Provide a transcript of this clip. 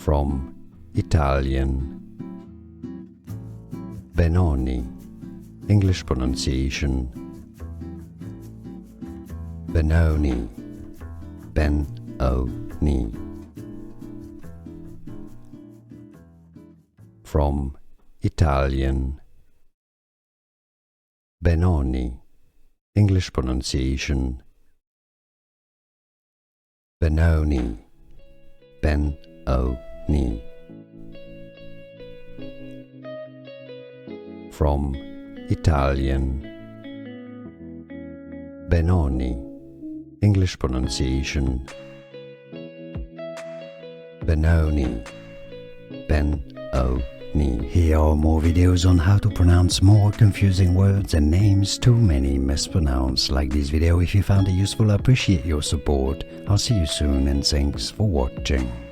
From Italian. Benoni, English pronunciation. Benoni, Ben-O-Ni. From Italian. Benoni, English pronunciation. Benoni, Ben-O-Ni. From Italian. Benoni, English pronunciation. Benoni, Ben-O-Ni. Here are more videos on how to pronounce more confusing words and names too many mispronounced. Like this video if you found it useful. I appreciate your support. I'll see you soon and thanks for watching.